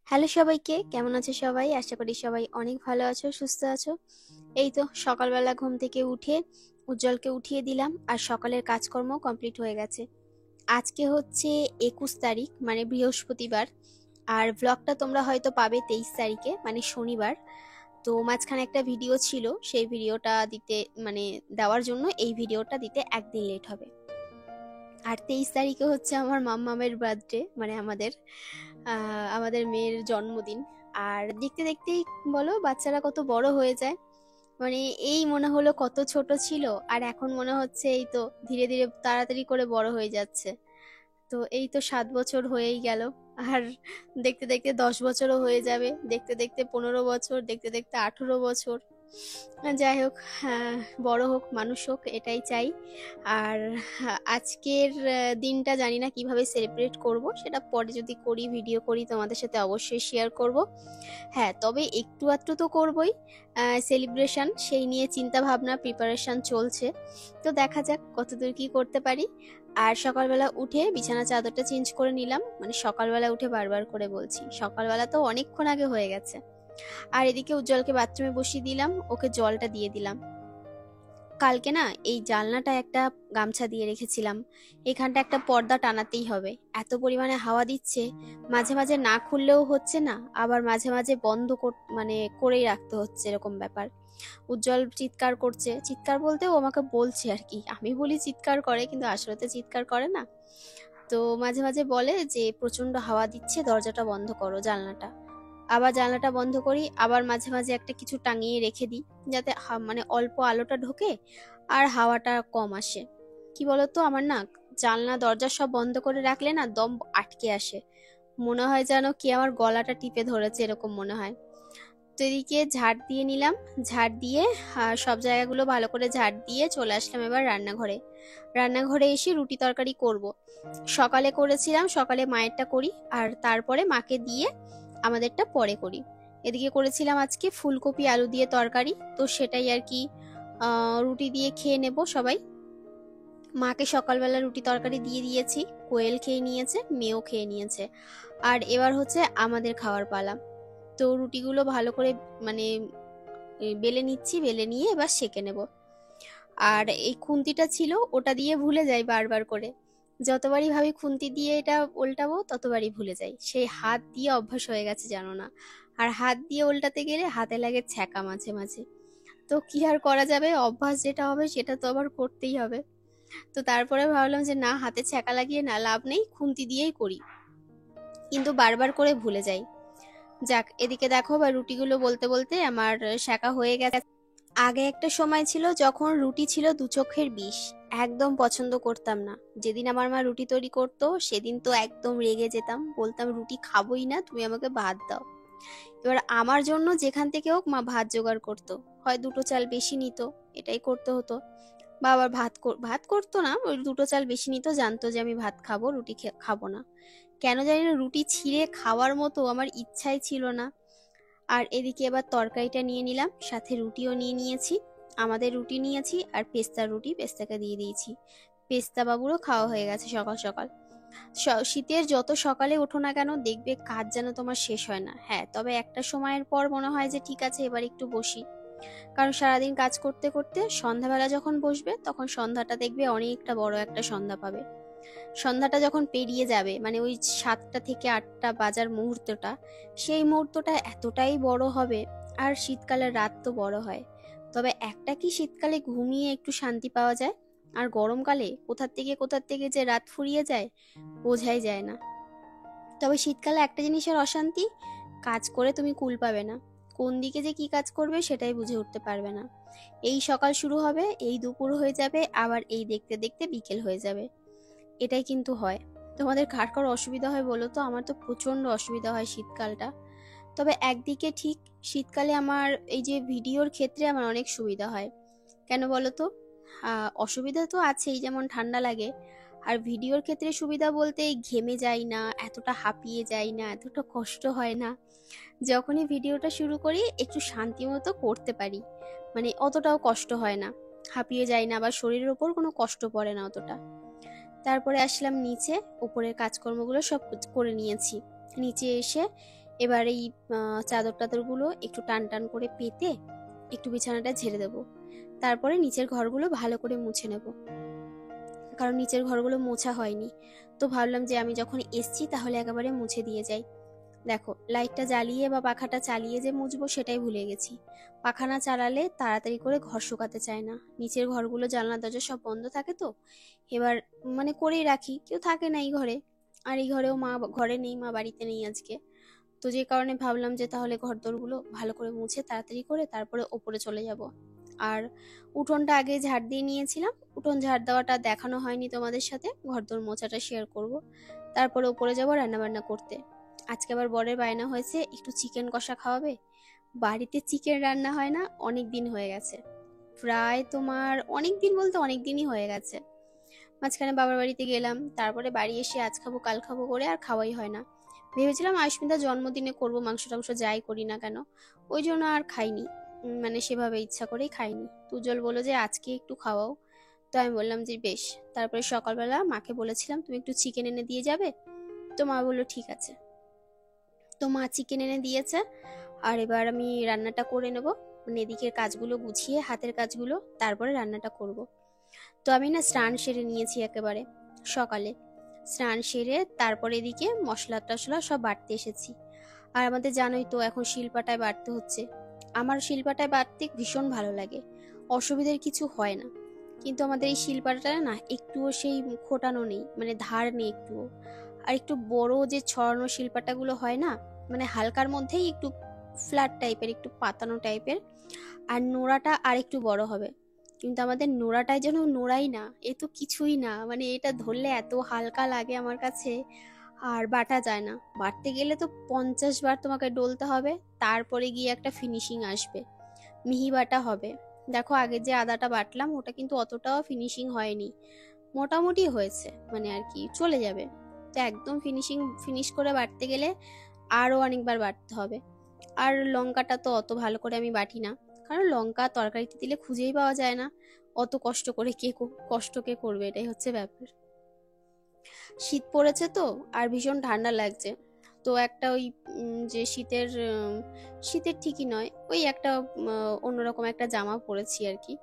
Hello সবাইকে, কেমন আছো সবাই? আশা করি সবাই অনেক ভালো আছো, সুস্থ আছো। এই তো সকালবেলা ঘুম থেকে উঠে উজ্জ্বলকে উঠিয়ে দিলাম আর সকালের কাজকর্ম কমপ্লিট হয়ে গেছে। আজকে হচ্ছে 21 তারিখ, মানে বৃহস্পতিবার। আর ব্লগটা তোমরা হয়তো পাবে 23 তারিখে, মানে শনিবার। তো মাঝখানে একটা ভিডিও ছিল, সেই ভিডিওটা দিতে মানে দেওয়ার জন্য এই ভিডিওটা দিতে একদিন লেট হবে। আর 23 তারিখে হচ্ছে আমার মাম্মামের বার্থডে, মানে আমাদের মেয়ের জন্মদিন। আর দেখতে দেখতেই বলো বাচ্চারা কত বড় হয়ে যায়। মানে এই মনে হলো কত ছোট ছিল, আর এখন মনে হচ্ছে এই তো ধীরে ধীরে তাড়াতাড়ি করে বড় হয়ে যাচ্ছে। তো এই তো 7 বছর হয়েই গেল। আর দেখতে দেখতে 10 বছরও হয়ে যাবে, দেখতে দেখতে 15 বছর, দেখতে দেখতে 18 বছর। যাই হোক, হ্যাঁ, বড় হোক, মানুষ হোক, এটাই চাই। আর আজকের দিনটা জানি না কিভাবে সেলিব্রেট করব, সেটা পরে যদি করি, ভিডিও করি, তোমাদের সাথে অবশ্যই শেয়ার করব। হ্যাঁ, তবে একটু আধটু তো করবই সেলিব্রেশন, সেই নিয়ে চিন্তা ভাবনা প্রিপারেশন চলছে। তো দেখা যাক কতদূর কি করতে পারি। আর সকালবেলা উঠে বিছানা চাদরটা চেঞ্জ করে নিলাম, মানে সকালবেলা উঠে বারবার করে বলছি, সকালবেলা তো অনেকক্ষণ আগে হয়ে গেছে। আর এদিকে উজ্জ্বলকে বাথরুমে বসিয়ে দিলাম, ওকে জলটা দিয়ে দিলাম। কালকে না এই জানলাটা একটা গামছা দিয়ে রেখেছিলাম, এখানটা একটা পর্দা টানাতেই হবে, এত পরিমাণে হাওয়া দিচ্ছে। মাঝে মাঝে না খুললেও হচ্ছে না, আবার মাঝে মাঝে বন্ধ মানে করেই রাখতে হচ্ছে, এরকম ব্যাপার। উজ্জ্বল চিৎকার করছে, চিৎকার বলতে ও আমাকে বলছে আর কি, আমি বলি চিৎকার করে, কিন্তু আসলে তো চিৎকার করে না। তো মাঝে মাঝে বলে যে প্রচন্ড হাওয়া দিচ্ছে, দরজাটা বন্ধ করো, জানলাটা। আবার জানলাটা বন্ধ করি, আবার মাঝে মাঝে একটা কিছু টাঙিয়ে রেখে দিই, যাতে মানে অল্প আলোটা ঢোকে আর হাওয়াটা কম আসে। কি বলতো, আমার না জানলা দরজা সব বন্ধ করে রাখলে না দম আটকে আসে, মনে হয় যেন কি আমার গলাটা টিপে ধরেছে, এরকম মনে হয়। তো এদিকে ঝাড় দিয়ে নিলাম, ঝাড় দিয়ে সব জায়গাগুলো ভালো করে ঝাড় দিয়ে চলে আসলাম এবার রান্নাঘরে। রান্নাঘরে এসে রুটি তরকারি করব। সকালে করেছিলাম, সকালে মায়েরটা করি আর তারপরে মাকে দিয়ে আমাদেরটা পরে করি। এদিকে করেছিলাম আজকে ফুলকপি আলু দিয়ে তরকারি, তো সেটাই আর কি রুটি দিয়ে খেয়ে নেব সবাই। মাকে সকালবেলা রুটি তরকারি দিয়ে দিয়েছি, কোয়েল খেয়ে নিয়েছে, মেয়েও খেয়ে নিয়েছে। আর এবার হচ্ছে আমাদের খাওয়ার পালা। তো রুটিগুলো ভালো করে মানে বেলে নিচ্ছি, বেলে নিয়ে এবার সেঁকে নেব। আর এই খুন্তিটা ছিল, ওটা দিয়ে ভুলে যাই বারবার করে, যতবারই ভাবি খুন্তি দিয়ে এটা উল্টাবো ততবারই ভুলে যাই, সেই হাত দিয়ে অভ্যাস হয়ে গেছে জানো না। আর হাত দিয়ে উল্টাতে গেলে হাতে লাগে ছ্যাঁকা মাঝে মাঝে। তো কি আর করা যাবে, অভ্যাস যেটা হবে সেটা তো আবার করতেই হবে। তো তারপরে ভাবলাম যে না, হাতে ছ্যাঁকা লাগিয়ে না লাভ নেই, খুন্তি দিয়েই করি, কিন্তু বারবার করে ভুলে যাই। যাক, এদিকে দেখো বা রুটিগুলো বলতে বলতে আমার সেঁকা হয়ে গেছে। আগে একটা সময় ছিল যখন রুটি ছিল দু চোখের বিষ, একদম পছন্দ করতাম না। যেদিন আমার মা রুটি তৈরি করতো সেদিন তো একদম রেগে যেতাম, বলতাম রুটি খাবোই না, তুমি আমাকে ভাত দাও। এবার আমার জন্য যেখান থেকে হোক মা ভাত জোগাড় করতো, হয় দুটো চাল বেশি নিত, এটাই করতে হতো। বা আবার ভাত করতো না, ওই দুটো চাল বেশি নিত, জানতো যে আমি ভাত খাবো, রুটি খাবো না। কেন জানি না রুটি ছিঁড়ে খাওয়ার মতো আমার ইচ্ছাই ছিল না। আর এদিকে এবার তরকারিটা নিয়ে নিলাম, সাথে রুটিও নিয়ে নিয়েছি। আমাদের রুটি নিয়েছি আর পেস্তার রুটি, পেস্তাকে দিয়ে দিয়েছি। পেস্তা বাবুরও খাওয়া হয়ে গেছে সকাল সকাল। শীতের যত সকালে ওঠো না কেন দেখবে কাজ যেন তোমার শেষ হয় না। হ্যাঁ, তবে একটা সময়ের পর মনে হয় যে ঠিক আছে এবার একটু বসি, কারণ সারাদিন কাজ করতে করতে সন্ধ্যাবেলা যখন বসবে তখন সন্ধ্যাটা দেখবে অনেকটা বড় একটা সন্ধ্যা পাবে। সন্ধ্যাটা যখন পেরিয়ে যাবে, মানে ওই 7টা থেকে 8টা বাজার মুহূর্তটা, সেই মুহূর্তটা এতটাই বড় হবে। আর শীতকালে রাত তো বড় হয়, তবে একটা কি শীতকালে ঘুমিয়ে একটু শান্তি পাওয়া যায়, আর গরমকালে কোথার থেকে যে রাত ফুরিয়ে যায় বোঝাই যায় না। তবে শীতকালে একটা জিনিসের অশান্তি, কাজ করে তুমি কুল পাবে না, কোন দিকে যে কি কাজ করবে সেটাই বুঝে উঠতে পারবে না। এই সকাল শুরু হবে, এই দুপুর হয়ে যাবে, আবার এই দেখতে দেখতে বিকেল হয়ে যাবে, এটাই কিন্তু হয়। তোমাদের কার কার অসুবিধা হয় বলো তো? আমার তো প্রচন্ড অসুবিধা হয় শীতকালটা। তবে একদিকে ঠিক, শীতকালে আমার এই যে ভিডিওর ক্ষেত্রে আমার অনেক সুবিধা হয়। কেন বলো তো? অসুবিধা তো আছেই, যেমন ঠান্ডা লাগে। আর ভিডিওর ক্ষেত্রে সুবিধা বলতে ঘেমে যাই না, এতটা হাঁপিয়ে যাই না, এতটা কষ্ট হয় না। যখনই ভিডিওটা শুরু করি একটু শান্তি মতো করতে পারি, মানে অতটাও কষ্ট হয় না, হাঁপিয়ে যাই না, বা শরীরের ওপর কোনো কষ্ট পড়ে না অতটা। তারপরে আসলাম নিচে, উপরের কাজকর্মগুলো সব করে নিয়েছি। নিচে এসে এবার এই চাদর টাদরগুলো একটু টান টান করে পেতে একটু বিছানাটা ঝেড়ে দেবো। তারপরে নিচের ঘরগুলো ভালো করে মুছে নেব, কারণ নিচের ঘরগুলো মোছা হয়নি। তো ভাবলাম যে আমি যখন এসছি তাহলে একেবারে মুছে দিয়ে যাই। দেখো, লাইটটা জ্বালিয়ে বা পাখাটা চালিয়ে যে মুছবো সেটাই ভুলে গেছি। পাখা না চালালে তাড়াতাড়ি করে ঘর শুকাতে চায় না। নিচের ঘরগুলো জানলা দরজা সব বন্ধ থাকে, তো এবার মানে করেই রাখি, কেউ থাকে না এই ঘরে। আর এই ঘরেও মা ঘরে নেই, মা বাড়িতে নেই আজকে। তো যে কারণে ভাবলাম যে তাহলে ঘরদোরগুলো ভালো করে মুছে তাড়াতাড়ি করে তারপরে ওপরে চলে যাব। আর উঠোনটা আগে ঝাড় দিয়ে নিয়েছিলাম, উঠোন ঝাড় দেওয়াটা দেখানো হয়নি তোমাদের সাথে, ঘরদোর মোছাটা শেয়ার করব। তারপরে ওপরে যাবো রান্নাবান্না করতে। আজকে আবার বরের বায়না হয়েছে একটু চিকেন কষা খাওয়াবে। বাড়িতে চিকেন রান্না হয় না অনেক দিন হয়ে গেছে, প্রায় তোমার অনেক দিন বলতে অনেক দিনই হয়ে গেছে। মাঝখানে বাবার বাড়িতে গেলাম, তারপরে বাড়ি এসে আজ খাবো কাল খাবো করে আর খাওয়াই হয় না। ভেবেছিলাম আয়ুষ্মিতার জন্মদিনে করব, মাংস টাংস যাই করি না কেন, ওই জন্য আর খাইনি। মানে সেভাবে ইচ্ছা করেই খাইনি। তুজল বললো যে আজকে একটু খাওয়াও, তো আমি বললাম যে বেশ। তারপরে সকালবেলা মাকে বলেছিলাম তুমি একটু চিকেন এনে দিয়ে যাবে, তো মা বললো ঠিক আছে। তো মা চিকেন এনে দিয়েছে, আর এবার আমি রান্নাটা করে নেব। মানে এদিকের কাজগুলো গুছিয়ে হাতের কাজগুলো, তারপরে রান্নাটা করব। তো আমি না স্নান সেরে নিয়েছি একেবারে সকালে। স্নান সেরে তারপরে এদিকে মশলা টশলা সব বাটতে এসেছি। আর আমাদের জানোই তো এখন শিলপাটায় বাটতে হচ্ছে। আমার শিলপাটায় বাটতে ভীষণ ভালো লাগে, অসুবিধার কিছু হয় না। কিন্তু আমাদের এই শিলপাটাটা না একটুও সেই খোটানো নেই, মানে ধার নেই একটুও। আর একটু বড় যে ছড়ানো শিলপাটাগুলো হয় না, মানে হালকার মধ্যেই একটু ফ্ল্যাট টাইপের, একটু পাতানো টাইপের, আর নোড়াটা আর একটু বড় হবে। কিন্তু আমাদের নোড়াটাই যেন নোড়াই না, এ তো কিছুই না, মানে এটা ধরলে এত হালকা লাগে আমার কাছে। আর বাটা যায় না, বাটতে গেলে তো 50 বার তোমাকে ডলতে হবে, তারপরে গিয়ে একটা ফিনিশিং আসবে, মিহি বাটা হবে। দেখো আগে যে আদাটা বাটলাম ওটা কিন্তু অতটাও ফিনিশিং হয়নি, মোটামুটি হয়েছে, মানে আর কি চলে যাবে। তো একদম ফিনিশ করে বাটতে গেলে আরো অনেকবার বাটতে হবে। আর লঙ্কাটা তো অত ভালো করে আমি বাটি না, কারণ লঙ্কা তরকারিতে দিলে খুঁজেই পাওয়া যায় না। অত কষ্ট করে কষ্ট কে করবে, এটাই হচ্ছে ব্যাপার। শীত পড়েছে তো, আর ভীষণ ঠান্ডা লাগছে। তো একটা ওই যে শীতের ঠিকই নয়, ওই একটা অন্যরকম একটা জামা পরেছি আর কি।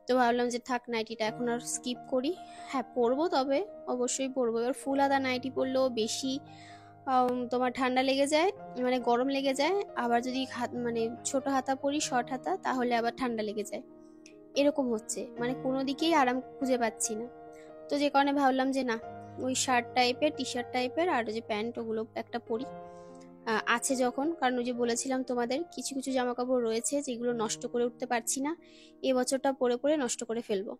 তো ভাবলাম যে থাক, নাইটিটা এখন আর স্কিপ করি। হ্যাঁ পরবো, তবে অবশ্যই পরবো। এবার ফুল হাতা নাইটি পরলেও বেশি তোমার ঠান্ডা লেগে যায়, মানে গরম লেগে যায়। আবার যদি মানে ছোট হাতা পরি, শর্ট হাতা, তাহলে আবার ঠান্ডা লেগে যায়। এরকম হচ্ছে, মানে কোনো দিকেই আরাম খুঁজে পাচ্ছি না। তো যে কারণে ভাবলাম যে না, ওই শার্ট টাইপের, টি শার্ট টাইপের আর যে প্যান্ট, ওগুলো একটা পরি আছে যখন। কারণ ওই যে বলেছিলাম তোমাদের কিছু কিছু জামা কাপড় রয়েছে যেগুলো নষ্ট করে উঠতে পারছি না, এবছরটা পরে পরে নষ্ট করে ফেলবো,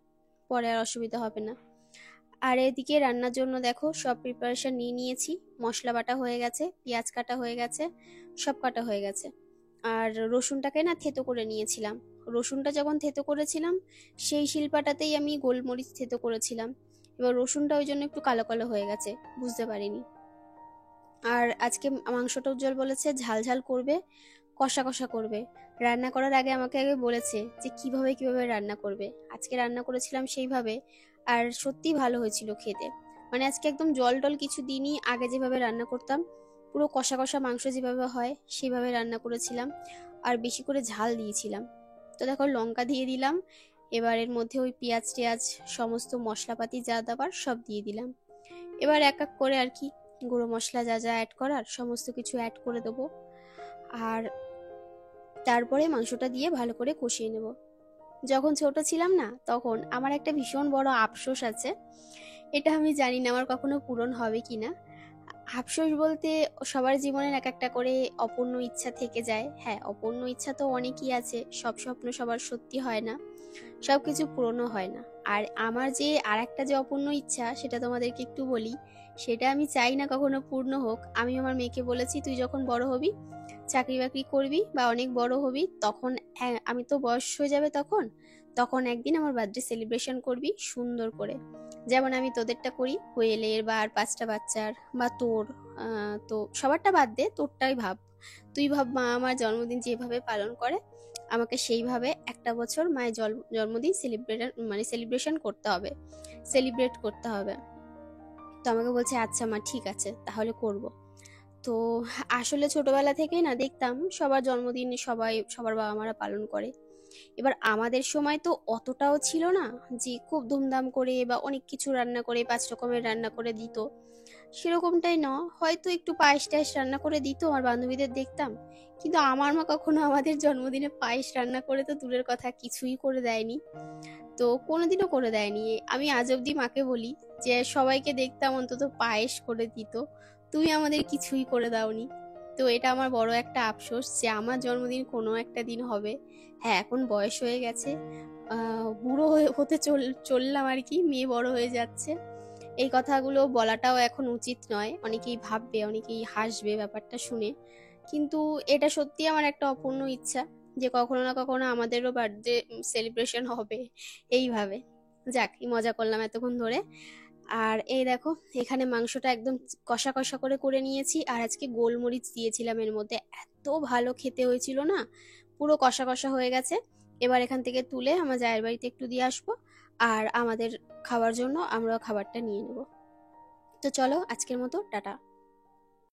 পরে আর অসুবিধা হবে না। আর এদিকে রান্নার জন্য দেখো সব প্রিপারেশন নিয়ে নিয়েছি। মশলা বাটা হয়ে গেছে, পেঁয়াজ কাটা হয়ে গেছে, সব কাটা হয়ে গেছে। আর রসুনটাকে না থেতো করে নিয়েছিলাম। রসুনটা যখন থেতো করেছিলাম সেই শিলপাটাতেই আমি গোলমরিচ থেতো করেছিলাম। এবার রসুনটা ওই জন্য একটু কালো কালো হয়ে গেছে, বুঝতে পারিনি। আর আজকে মাংসটা উজ্জ্বল বলেছে ঝাল ঝাল করবে, কষা কষা করবে। রান্না করার আগে আমাকে আগে বলেছে যে কিভাবে কিভাবে রান্না করবে। আজকে রান্না করেছিলাম সেইভাবে, আর সত্যি ভালো হয়েছিল খেতে। মানে আজকে একদম জল টল কিছু দিইনি, আগে যেভাবে রান্না করতাম পুরো কষা কষা মাংস যেভাবে হয় সেভাবে রান্না করেছিলাম। আর বেশি করে ঝাল দিয়েছিলাম। তো দেখো লঙ্কা দিয়ে দিলাম, এবার এর মধ্যে ওই পেঁয়াজ টেয়াজ সমস্ত মশলাপাতি যা দেবার সব দিয়ে দিলাম। এবার এক এক করে আর কি গুঁড়ো মশলা যা যা অ্যাড করার সমস্ত কিছু অ্যাড করে দেবো। আর তারপরে মাংসটা দিয়ে ভালো করে কষিয়ে নেব। যখন ছোট ছিলাম না, তখন আমার একটা ভীষণ বড় আফসোস আছে, এটা আমি জানি না আমার কখনো পূরণ হবে কিনা। আফসোস বলতে সবার জীবনের এক একটা করে অপূর্ণ ইচ্ছা থেকে যায়। হ্যাঁ, অপূর্ণ ইচ্ছা তো অনেকই আছে, সব স্বপ্ন সবার সত্যি হয় না, সবকিছু পূরণও হয় না। আর আমার যে আর একটা যে অপূর্ণ ইচ্ছা, সেটা তোমাদেরকে একটু বলি। সেটা আমি চাই না কখনো পূর্ণ হোক। আমি আমার মেয়েকে বলেছি তুই যখন বড় হবি, চাকরি বাকরি করবি বা অনেক বড় হবি, তখন আমি তো বয়স হয়ে যাবে তখন, তখন একদিন আমার বার্থডে সেলিব্রেশন করবি সুন্দর করে, যেমন আমি তোদেরটা করি, কোয়েলের বা আর 5টা বাচ্চার বা তোর। তো সবারটা বাদ দে, তোরটাই ভাব। তুই ভাব মা আমার জন্মদিন যেভাবে পালন করে, আমাকে সেইভাবে একটা বছর মায়ের জন্মদিন সেলিব্রেশন করতে হবে, সেলিব্রেট করতে হবে। তো আমাকে বলছে আচ্ছা মা ঠিক আছে তাহলে করব। তো আসলে ছোটবেলা থেকেই না দেখতাম সবার জন্মদিন সবার বাবা মারা পালন করে। এবার আমাদের সময় তো অতটাও ছিল না যে খুব ধুমধাম করে বা অনেক কিছু রান্না করে ৫ রকমের রান্না করে দিত। সেরকমটাই না, হয়তো একটু পায়েস টায়েস রান্না করে দিত, আমার বান্ধবীদের দেখতাম। কিন্তু আমার মা কখনো আমাদের জন্মদিনে পায়েস রান্না করে তো দূরের কথা, কিছুই করে দেয়নি। তো কোনোদিনও করে দেয়নি। আমি আজ অব্দি মাকে বলি যে সবাইকে দেখতাম অন্তত পায়েস করে দিত, তুমি আমাদের কিছুই করে দাওনি। তো এটা আমার বড় একটা আফসোস যে আমার জন্মদিন কোনো একটা দিন হবে। হ্যাঁ, এখন বয়স হয়ে গেছে, বুড়ো হতে চললাম আর কি, মেয়ে বড় হয়ে যাচ্ছে। এই কথাগুলো বলাটাও এখন উচিত নয়, অনেকেই ভাববে, অনেকেই হাসবে ব্যাপারটা শুনে। কিন্তু এটা সত্যি আমার একটা অপূর্ণ ইচ্ছা যে কখনো না কখনো আমাদেরও বার্থডে সেলিব্রেশন হবে এইভাবে। যাক, এই মজা করলাম এতক্ষণ ধরে। আর এই দেখো, এখানে মাংসটা একদম কষা কষা করে করে নিয়েছি, আর আজকে গোলমরিচ দিয়েছিলাম এর মধ্যে, এত ভালো খেতে হয়েছিল না, পুরো কষা কষা হয়ে গেছে। এবার এখান থেকে তুলে আমার জায়ের বাড়িতে একটু দিয়ে আসবো, আর আমাদের খাওয়ার জন্য আমরা খাবারটা নিয়ে নেব। তো চলো, আজকের মতো টাটা।